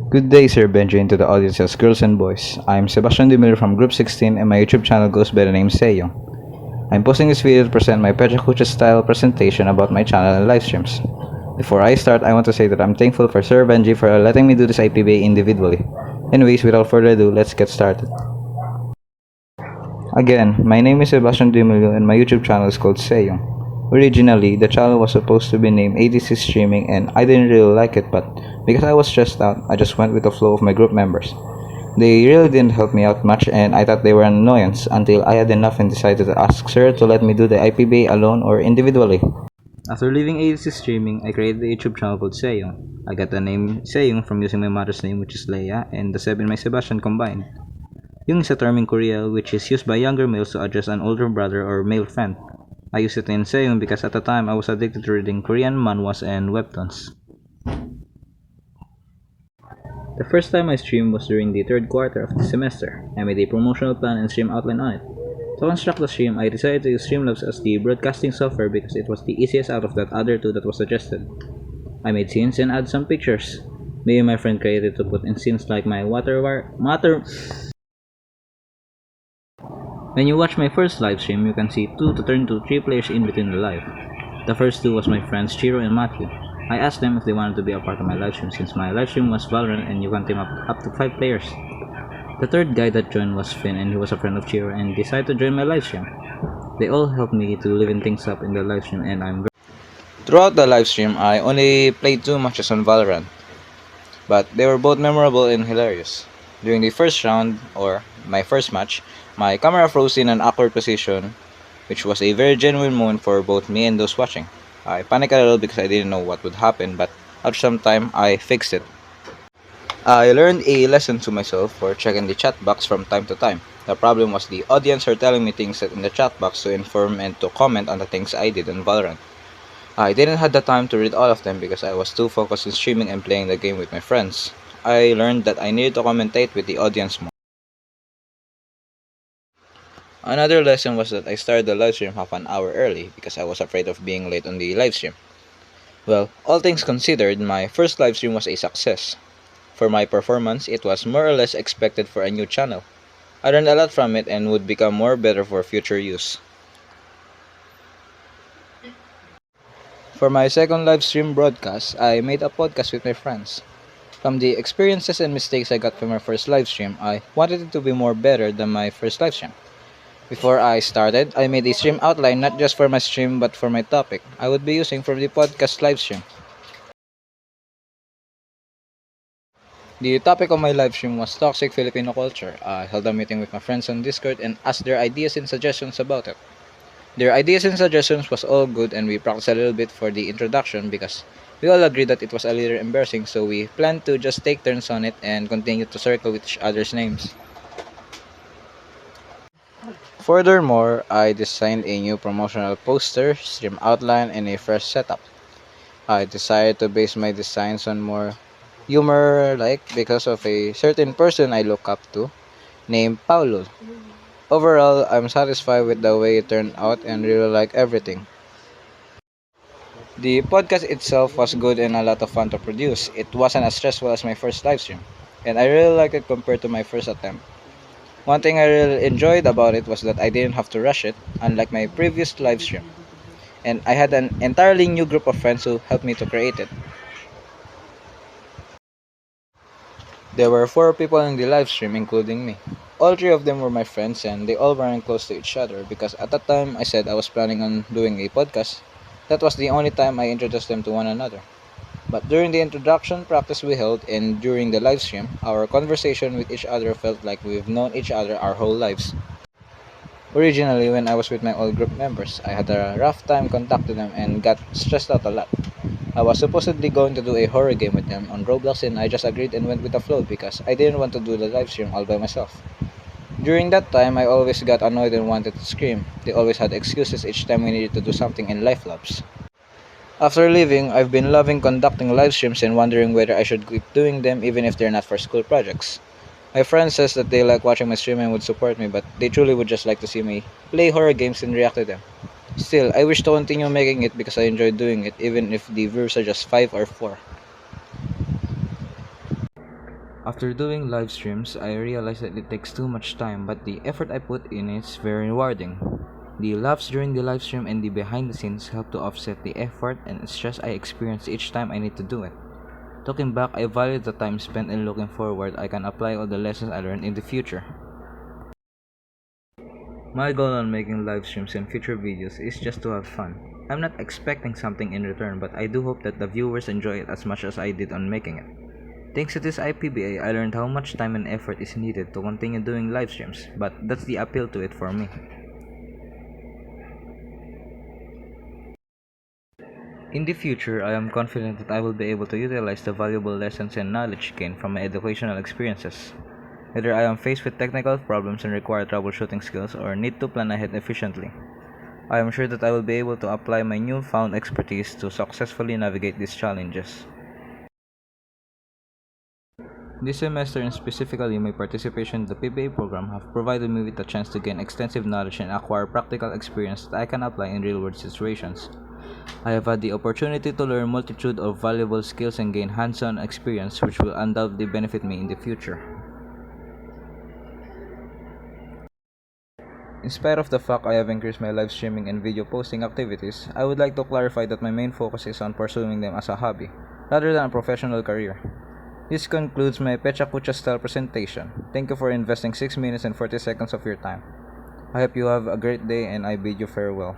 Good day, Sir Benji, and to the audiences, girls and boys. I'm Sebastian Dumiller from Group 16, and my YouTube channel goes by the name Seyong. I'm posting this video to present my Pecha Kucha style presentation about my channel and live streams. Before I start, I want to say that I'm thankful for Sir Benji for letting me do this IPBA individually. Anyways, without further ado, let's get started. Again, my name is Sebastian Dumiller, and my YouTube channel is called Seyong. Originally, the channel was supposed to be named ADC Streaming, and I didn't really like it, but because I was stressed out, I just went with the flow of my group members. They really didn't help me out much, and I thought they were an annoyance until I had enough and decided to ask Sir to let me do the IPBA alone or individually. After leaving ADC Streaming, I created a YouTube channel called Seyong. I got the name Seyong from using my mother's name, which is Leia, and the Seb in my Sebastian combined. Yung is a term in Korea which is used by younger males to address an older brother or male friend. I used it in Seyong because at the time I was addicted to reading Korean manhwas and webtoons. The first time I streamed was during the third quarter of the semester. I made a promotional plan and stream outline on it. To construct the stream, I decided to use Streamlabs as the broadcasting software because it was the easiest out of that other two that was suggested. I made scenes and added some pictures. Me and my friend created to put in scenes like my When you watch my first live stream, you can see 2 to turn to 3 players in between the live. The first two was my friends Chiro and Matthew. I asked them if they wanted to be a part of my live stream since my live stream was Valorant and you can team up to 5 players. The third guy that joined was Finn, and he was a friend of Chiro and decided to join my live stream. They all helped me to liven things up in the live stream, and Throughout the live stream, I only played 2 matches on Valorant, but they were both memorable and hilarious. During the first round, or my first match, my camera froze in an awkward position, which was a very genuine moment for both me and those watching. I panicked a little because I didn't know what would happen, but after some time, I fixed it. I learned a lesson to myself for checking the chat box from time to time. The problem was the audience are telling me things in the chat box to inform and to comment on the things I did in Valorant. I didn't have the time to read all of them because I was too focused on streaming and playing the game with my friends. I learned that I needed to commentate with the audience more. Another lesson was that I started the livestream half an hour early because I was afraid of being late on the livestream. Well, all things considered, my first livestream was a success. For my performance, it was more or less expected for a new channel. I learned a lot from it and would become more better for future use. For my second livestream broadcast, I made a podcast with my friends. From the experiences and mistakes I got from my first livestream, I wanted it to be more better than my first livestream. Before I started, I made a stream outline not just for my stream but for my topic I would be using for the podcast livestream. The topic of my livestream was toxic Filipino culture. I held a meeting with my friends on Discord and asked their ideas and suggestions about it. Their ideas and suggestions was all good and we practiced a little bit for the introduction because we all agreed that it was a little embarrassing, so we planned to just take turns on it and continue to circle with each other's names. Furthermore, I designed a new promotional poster, stream outline, and a fresh setup. I decided to base my designs on more humor-like because of a certain person I look up to named Paulo. Overall, I'm satisfied with the way it turned out and really like everything. The podcast itself was good and a lot of fun to produce. It wasn't as stressful as my first live stream, and I really liked it compared to my first attempt. One thing I really enjoyed about it was that I didn't have to rush it, unlike my previous live stream, and I had an entirely new group of friends who helped me to create it. There were 4 people in the live stream, including me. All 3 of them were my friends, and they all weren't close to each other because at that time I said I was planning on doing a podcast. That was the only time I introduced them to one another. But during the introduction practice we held and during the live stream, our conversation with each other felt like we've known each other our whole lives. Originally, when I was with my old group members, I had a rough time contacting them and got stressed out a lot. I was supposedly going to do a horror game with them on Roblox and I just agreed and went with the flow because I didn't want to do the live stream all by myself. During that time, I always got annoyed and wanted to scream. They always had excuses each time we needed to do something in Life Labs. After leaving, I've been loving conducting live streams and wondering whether I should keep doing them even if they're not for school projects. My friend says that they like watching my stream and would support me, but they truly would just like to see me play horror games and react to them. Still, I wish to continue making it because I enjoy doing it even if the views are just 5 or 4. After doing live streams, I realized that it takes too much time, but the effort I put in is very rewarding. The laughs during the live stream and the behind the scenes help to offset the effort and stress I experience each time I need to do it. Looking back, I value the time spent and looking forward, I can apply all the lessons I learned in the future. My goal on making live streams and future videos is just to have fun. I'm not expecting something in return, but I do hope that the viewers enjoy it as much as I did on making it. Thanks to this IPBA, I learned how much time and effort is needed to continue doing live streams, but that's the appeal to it for me. In the future, I am confident that I will be able to utilize the valuable lessons and knowledge gained from my educational experiences. Whether I am faced with technical problems and require troubleshooting skills or need to plan ahead efficiently, I am sure that I will be able to apply my newfound expertise to successfully navigate these challenges. This semester and specifically my participation in the PBA program have provided me with the chance to gain extensive knowledge and acquire practical experience that I can apply in real-world situations. I have had the opportunity to learn a multitude of valuable skills and gain hands-on experience which will undoubtedly benefit me in the future. In spite of the fact I have increased my live streaming and video posting activities, I would like to clarify that my main focus is on pursuing them as a hobby, rather than a professional career. This concludes my Pecha Kucha style presentation. Thank you for investing 6 minutes and 40 seconds of your time. I hope you have a great day and I bid you farewell.